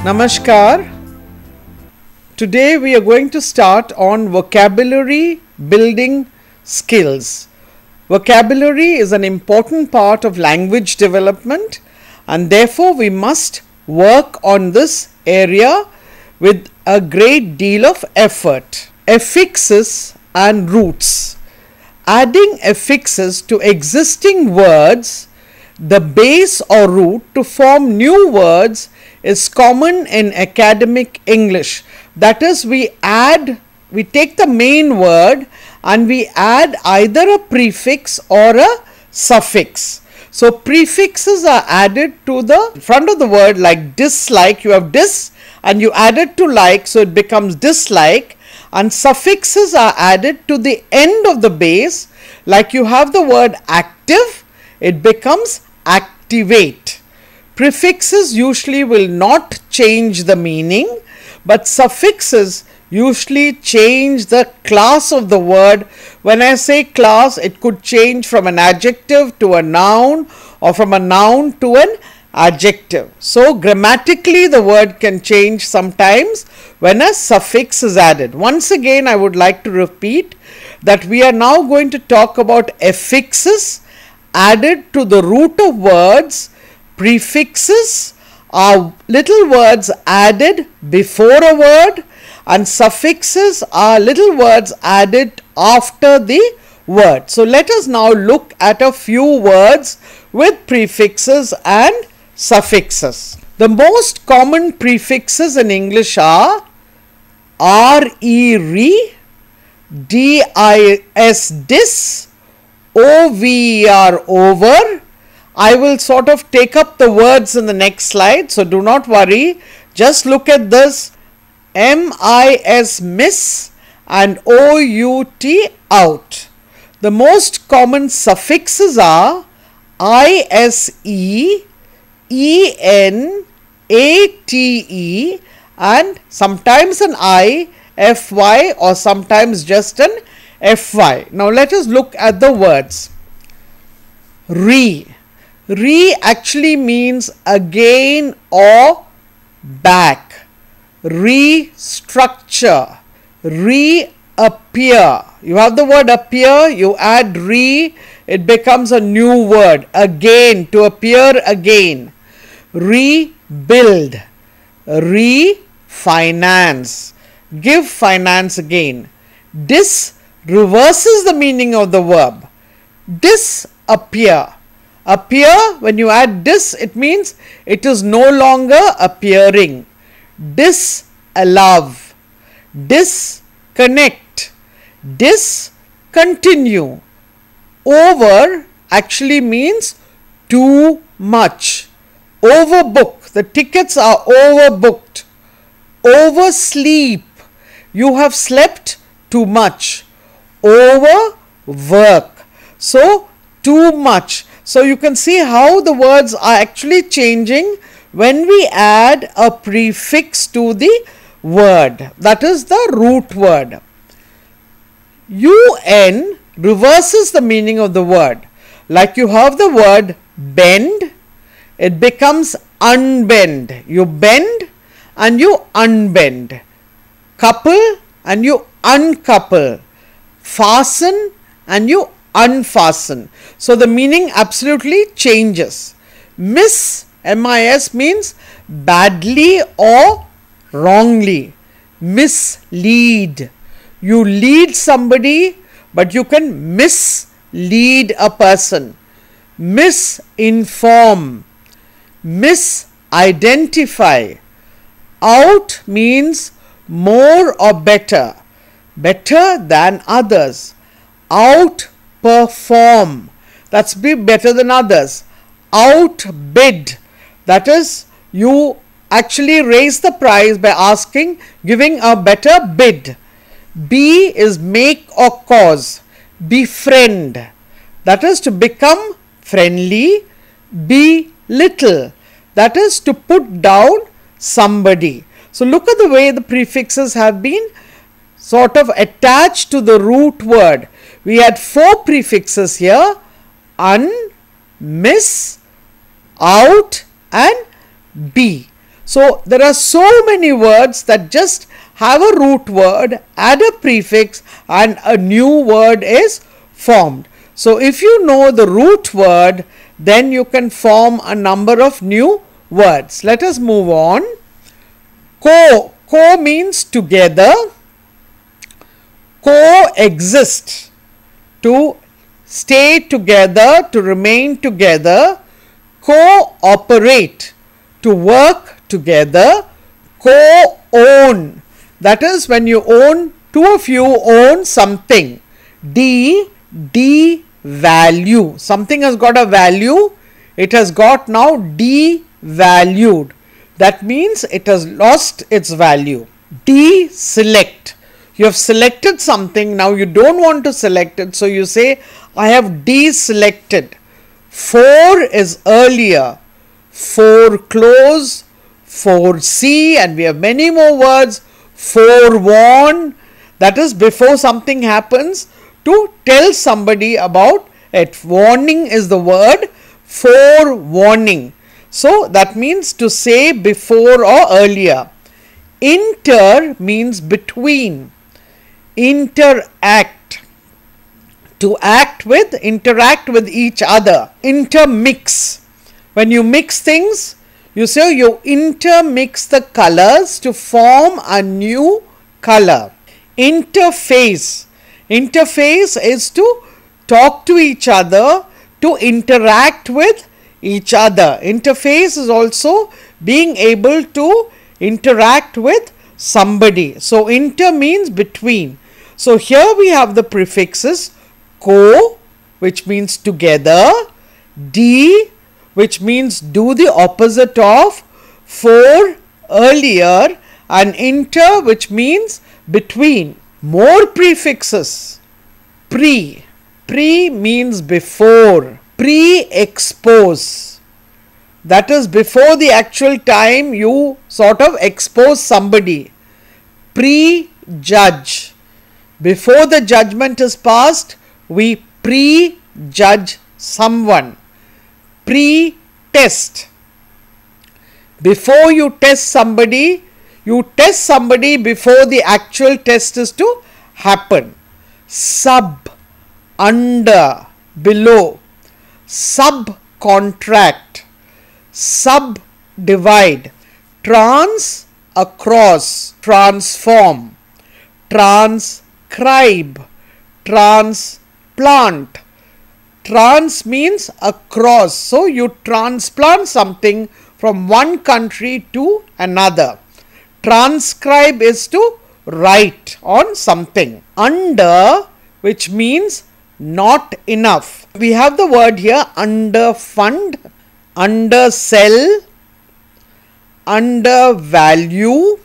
Namaskar. Today we are going to start on vocabulary building skills. Vocabulary is an important part of language development and therefore we must work on this area with a great deal of effort. Affixes and roots. Adding affixes to existing words, the base or root to form new words is common in academic English. That is, we take the main word and we add either a prefix or a suffix. So prefixes are added to the front of the word, like dislike, you have dis and you add it to like, so it becomes dislike, and suffixes are added to the end of the base, like you have the word active, it becomes activate. Prefixes usually will not change the meaning, but suffixes usually change the class of the word. When I say class, it could change from an adjective to a noun or from a noun to an adjective. So grammatically the word can change sometimes when a suffix is added. Once again, I would like to repeat that we are now going to talk about affixes added to the root of words. Prefixes are little words added before a word, and suffixes are little words added after the word. So let us now look at a few words with prefixes and suffixes. The most common prefixes in English are re, dis, dis, over, over. I will sort of take up the words in the next slide, so do not worry. Just look at this. MIS, miss, and OUT, out. The most common suffixes are ISE, EN, ATE, and sometimes an I, FY, or sometimes just an FY. Now let us look at the words. Re. Re actually means again or back. Restructure. Reappear. You have the word appear, you add re, it becomes a new word. Again, to appear again. Rebuild. Refinance. Give finance again. Dis reverses the meaning of the verb. Disappear. Appear, when you add dis, it means it is no longer appearing. Disallow. Disconnect. Discontinue. Over actually means too much. Overbook. The tickets are overbooked. Oversleep. You have slept too much. Overwork. So, too much. So you can see how the words are actually changing when we add a prefix to the word. That is the root word. UN reverses the meaning of the word. Like you have the word bend, it becomes unbend. You bend and you unbend. Couple and you uncouple. Fasten and you unfasten. So the meaning absolutely changes. Miss, MIS, means badly or wrongly. Mislead. You lead somebody, but you can mislead a person. Misinform. Misidentify. Out means more or better. Better than others. Outperform, that's be better than others. Outbid, that is you actually raise the price by giving a better bid. Be is make or cause. Befriend, that is to become friendly. Belittle, that is to put down somebody. So look at the way the prefixes have been sort of attached to the root word. We had 4 prefixes here: un, miss, out, and be. So there are so many words that just have a root word, add a prefix, and a new word is formed. So if you know the root word, then you can form a number of new words. Let us move on. Co means together. Coexist, to stay together, to remain together. Cooperate, to work together. Co-own, that is when you own, two of you own something. Devalue, something has got a value, it has got now devalued. That means it has lost its value. Deselect, you have selected something, now you don't want to select it, so you say I have deselected. For is earlier. Foreclose, foresee, and we have many more words. Forewarn, that is before something happens, to tell somebody about it. Warning is the word, forewarning. So that means to say before or earlier. Inter means between. Interact, to act with, interact with each other. Intermix, when you mix things, you say you intermix the colors to form a new color. Interface, interface is to talk to each other, to interact with each other. Interface is also being able to interact with somebody. So inter means between. So here we have the prefixes co, which means together, de, which means do the opposite of, for, earlier, and inter, which means between. More prefixes. Pre, pre means before. Pre-expose, that is before the actual time you sort of expose somebody. Prejudge, before the judgment is passed, we prejudge someone. Pre-test, before you test somebody, you test somebody before the actual test is to happen. Sub, under, below. Subcontract, subdivide. Trans, across, transform. Transcribe, transplant. Trans means across, so you transplant something from one country to another. Transcribe is to write on something. Under, which means not enough. We have the word here underfund, undersell, undervalue,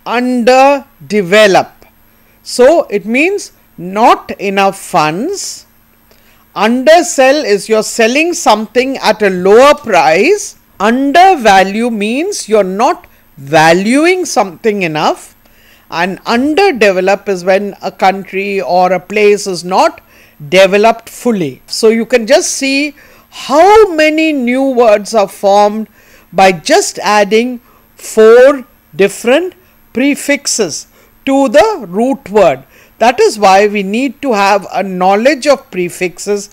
underdevelop. So it means not enough funds. Undersell is you're selling something at a lower price. Undervalue means you're not valuing something enough. And underdevelop is when a country or a place is not developed fully. So you can just see how many new words are formed by just adding 4 different prefixes to the root word. That is why we need to have a knowledge of prefixes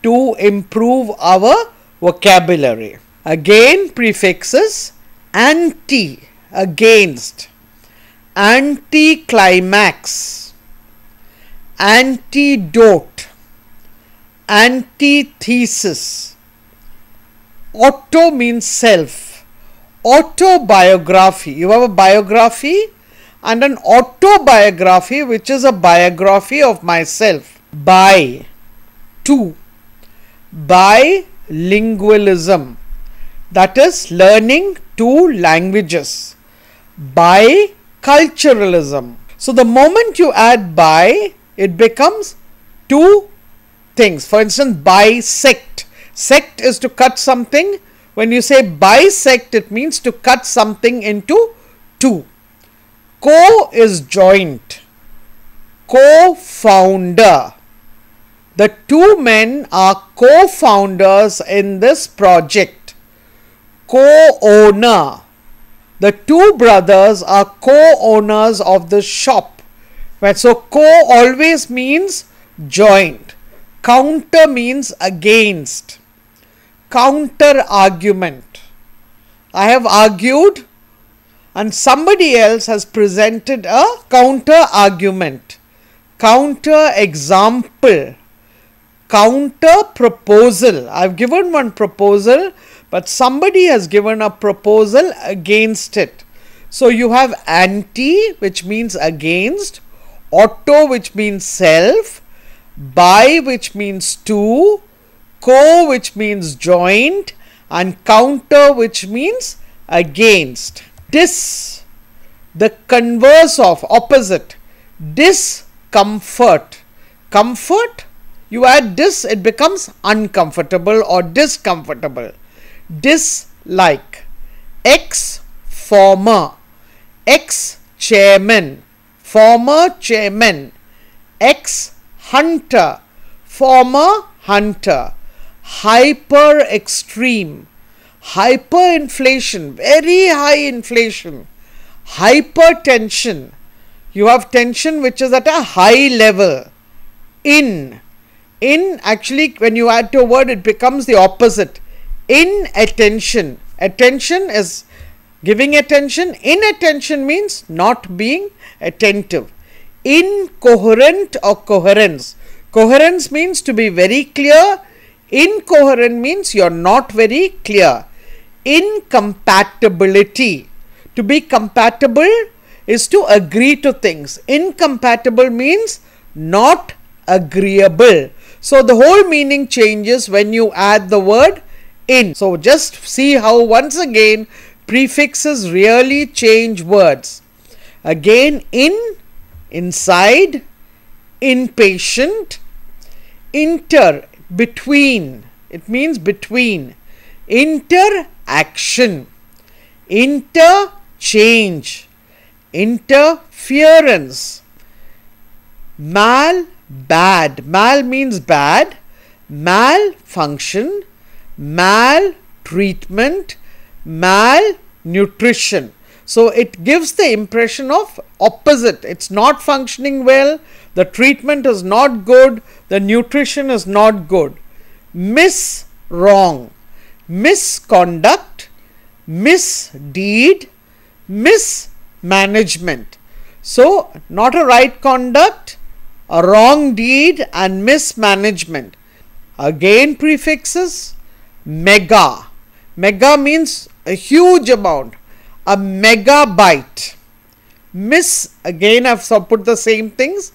to improve our vocabulary. Again, prefixes: anti, against; anticlimax, antidote, antithesis. Auto means self. Autobiography, you have a biography and an autobiography, which is a biography of myself. Bi, to. Bilingualism, that is learning 2 languages. Biculturalism. So the moment you add bi, it becomes 2 things. For instance, bisect. Sect is to cut something. When you say bisect, it means to cut something into 2. Co is joint. Co-founder. The 2 men are co-founders in this project. Co-owner. The two brothers are co-owners of the shop. Right? So co always means joint. Counter means against. Counter argument. I have argued and somebody else has presented a counter argument. Counter example. Counter proposal. I've given one proposal, but somebody has given a proposal against it. So you have anti, which means against, auto, which means self, bi, which means two, co, which means joint, and counter, which means against. Dis, the converse of, opposite. Discomfort. Comfort, you add dis, it becomes uncomfortable or discomfortable. Dislike. Ex-former. Ex-chairman. Former chairman. Ex-hunter. Former hunter. Hyper-extreme. Hyperinflation, very high inflation. Hypertension, you have tension which is at a high level. In actually when you add to a word it becomes the opposite. Inattention, attention is giving attention. Inattention means not being attentive. Incoherent or coherence. Coherence means to be very clear. Incoherent means you are not very clear. Incompatibility. To be compatible is to agree to things. Incompatible means not agreeable. So the whole meaning changes when you add the word in. So just see how once again prefixes really change words. Again, in, inside, impatient, inter, between. It means between. Interaction, interchange, interference. Mal, bad. Mal means bad. Malfunction, maltreatment, malnutrition. So it gives the impression of opposite. It's not functioning well. The treatment is not good. The nutrition is not good. Miss, wrong. Misconduct, misdeed, mismanagement. So, not a right conduct, a wrong deed, and mismanagement. Again, prefixes. Mega. Mega means a huge amount. A megabyte. Miss, again, I've put the same things.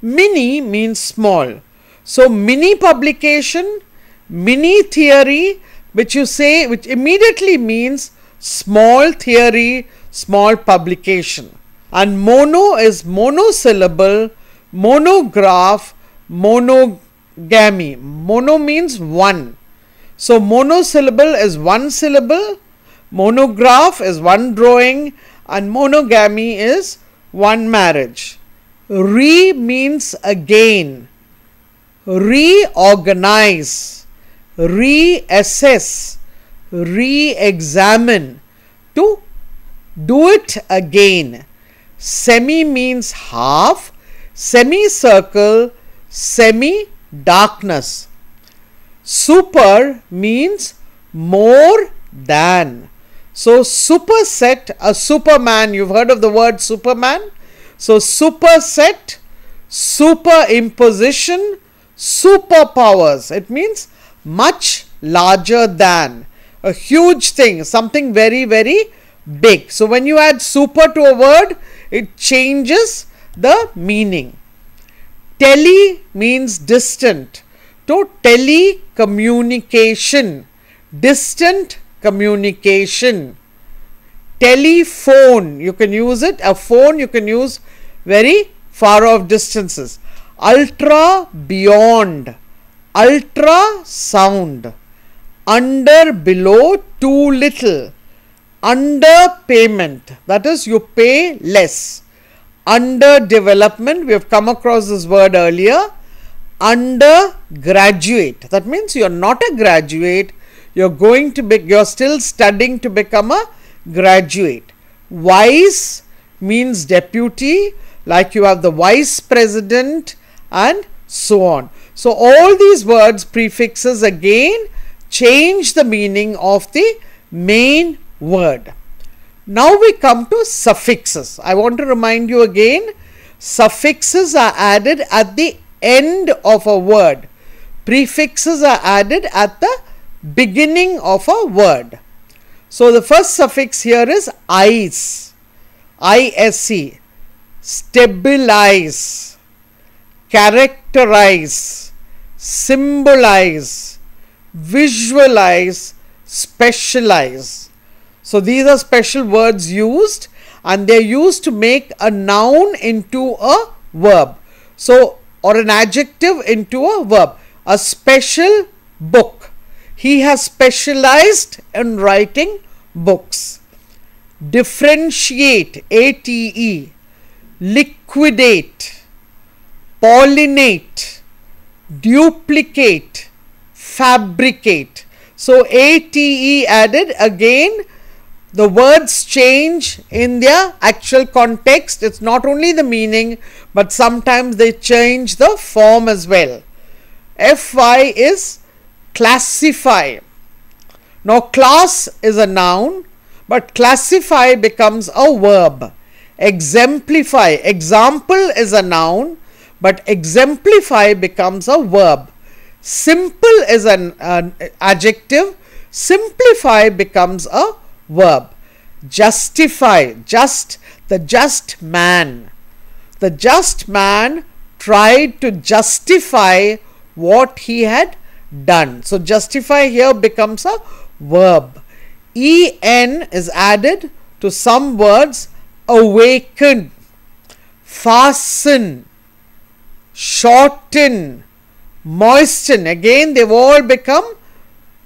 Mini means small. So, mini publication, mini theory, which immediately means small theory, small publication. And mono is monosyllable, monograph, monogamy. Mono means one. So monosyllable is one syllable, monograph is one drawing, and monogamy is one marriage. Re means again, reorganize, reassess, re-examine, to do it again. Semi means half, semicircle, semi-darkness. Super means more than. So superset, a superman, you've heard of the word superman. So superset, superimposition, superpowers. It means much larger than, a huge thing, something very, very big. So when you add super to a word, it changes the meaning. Tele means distant. To telecommunication, distant communication. Telephone, you can use it. A phone you can use very far off distances. Ultra, beyond. Ultrasound. Under, below, too little. Underpayment, that is you pay less. Underdevelopment, we have come across this word earlier. Undergraduate, that means you are not a graduate, you're still studying to become a graduate. Vice means deputy, like you have the vice president and so on. So all these words, prefixes, again change the meaning of the main word. Now we come to suffixes. I want to remind you again, suffixes are added at the end of a word. Prefixes are added at the beginning of a word. So the first suffix here is ISE, I-S-E, stabilize, characterize, symbolize, visualize, specialize. So these are special words used, and they are used to make a noun into a verb. So, or an adjective into a verb. A special book. He has specialized in writing books. Differentiate, A-T-E, liquidate, pollinate, duplicate, fabricate. So A-T-E added, again the words change in their actual context. It's not only the meaning, but sometimes they change the form as well. F-Y is classify. Now class is a noun, but classify becomes a verb. Exemplify, example is a noun, but exemplify becomes a verb. Simple is an adjective, simplify becomes a verb. Justify, just, the just man. The just man tried to justify what he had done. So justify here becomes a verb. En is added to some words. Awaken, fasten, shorten, moisten. Again, they've all become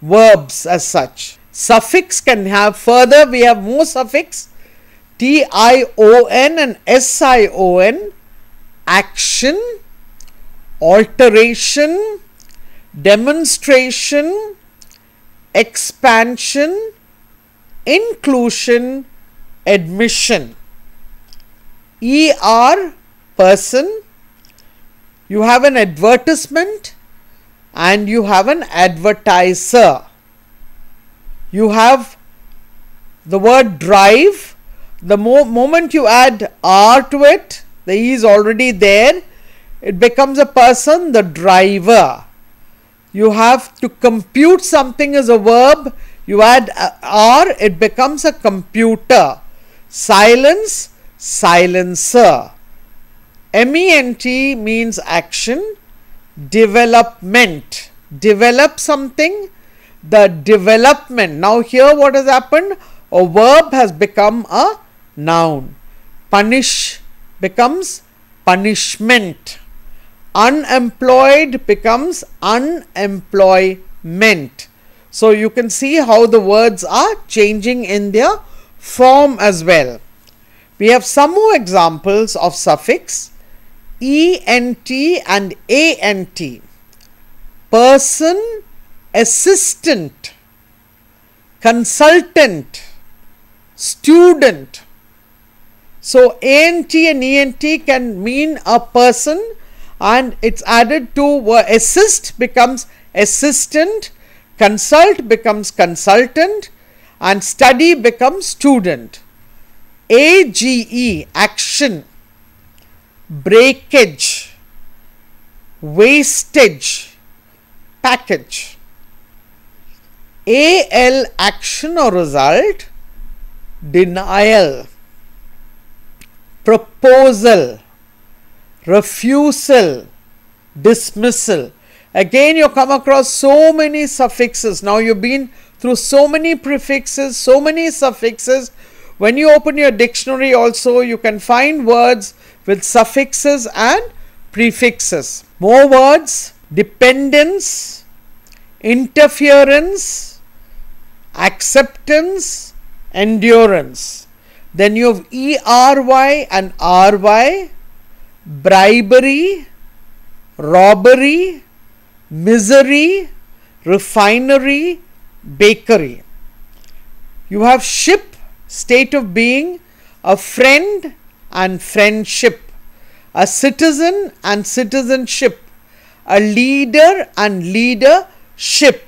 verbs as such. Suffix can have further, we have more suffix. T-I-O-N and S-I-O-N. Action, alteration, demonstration, expansion, inclusion, admission. ER, person. You have an advertisement and you have an advertiser. You have the word drive. The moment you add R to it, the E is already there. It becomes a person, the driver. You have to compute something as a verb. You add R, it becomes a computer. Silence, silencer. MENT means action. Development, develop something, the development. Now here what has happened? A verb has become a noun. Punish becomes punishment. Unemployed becomes unemployment. So you can see how the words are changing in their form as well. We have some more examples of suffix. ENT and ANT. Person, assistant, consultant, student. So ANT and ENT can mean a person, and it's added to assist becomes assistant, consult becomes consultant, and study becomes student. AGE, action, breakage, wastage, package. AL, action or result, denial, proposal, refusal, dismissal. Again, you come across so many suffixes. Now you've been through so many prefixes, so many suffixes. When you open your dictionary also, you can find words with suffixes and prefixes. More words: dependence, interference, acceptance, endurance. Then you have ERY and RY, bribery, robbery, misery, refinery, bakery. You have ship, state of being, a friend and friendship, a citizen and citizenship, a leader and leadership.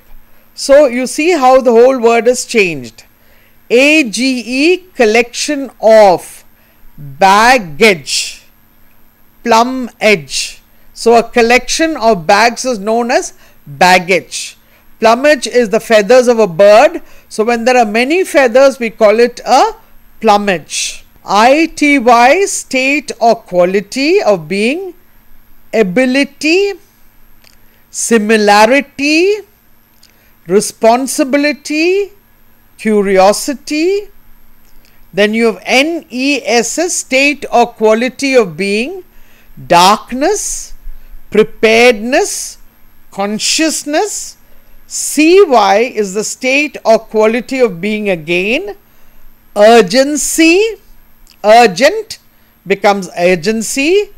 So you see how the whole word is changed. AGE, collection of, baggage, plumb edge. So a collection of bags is known as baggage. Plumage is the feathers of a bird. So when there are many feathers, we call it a plumage. ITY, state or quality of being, ability, similarity, responsibility, curiosity. Then you have NESS, state or quality of being, darkness, preparedness, consciousness. CY is the state or quality of being again, urgency, urgent becomes urgency,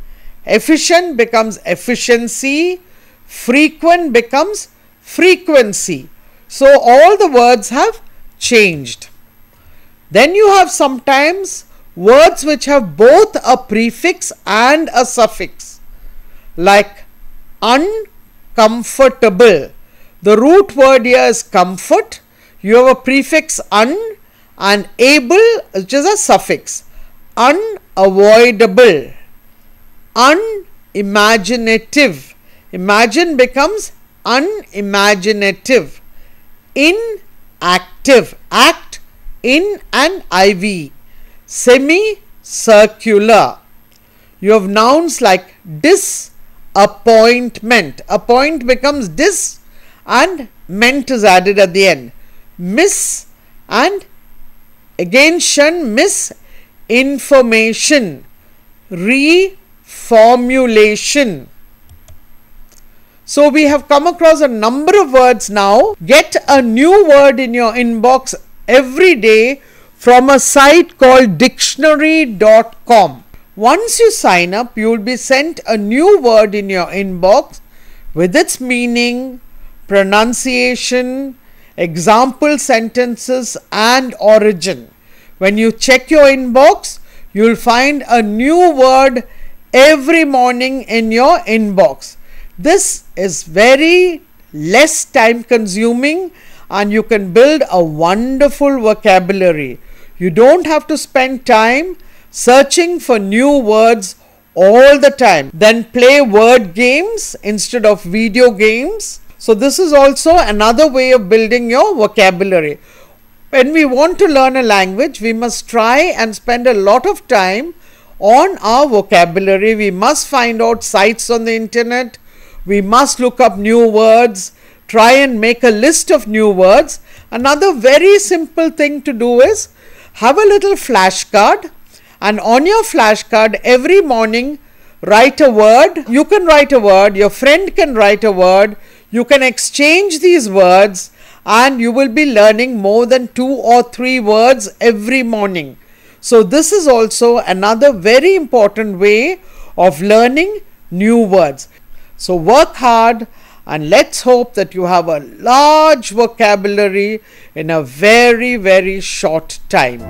efficient becomes efficiency, frequent becomes frequency. So all the words have changed. Then you have sometimes words which have both a prefix and a suffix, like uncomfortable. The root word here is comfort. You have a prefix un and able, which is a suffix. Unavoidable, unimaginative. Imagine becomes unimaginative. Inactive, act, in and IV. Semicircular. You have nouns like disappointment. Appoint becomes dis and ment is added at the end. Miss and again shun, misinformation. Reformulation. So we have come across a number of words now. Get a new word in your inbox every day from a site called dictionary.com. Once you sign up, you will be sent a new word in your inbox with its meaning, pronunciation, example sentences and origin. When you check your inbox, you will find a new word every morning in your inbox. This is very less time consuming and you can build a wonderful vocabulary. You don't have to spend time searching for new words all the time. Then play word games instead of video games. So this is also another way of building your vocabulary. When we want to learn a language, we must try and spend a lot of time on our vocabulary. We must find out sites on the internet. We must look up new words, try and make a list of new words. Another very simple thing to do is have a little flashcard, and on your flashcard every morning write a word. You can write a word, your friend can write a word, you can exchange these words and you will be learning more than 2 or 3 words every morning. So this is also another very important way of learning new words. So work hard and let's hope that you have a large vocabulary in a very, very short time.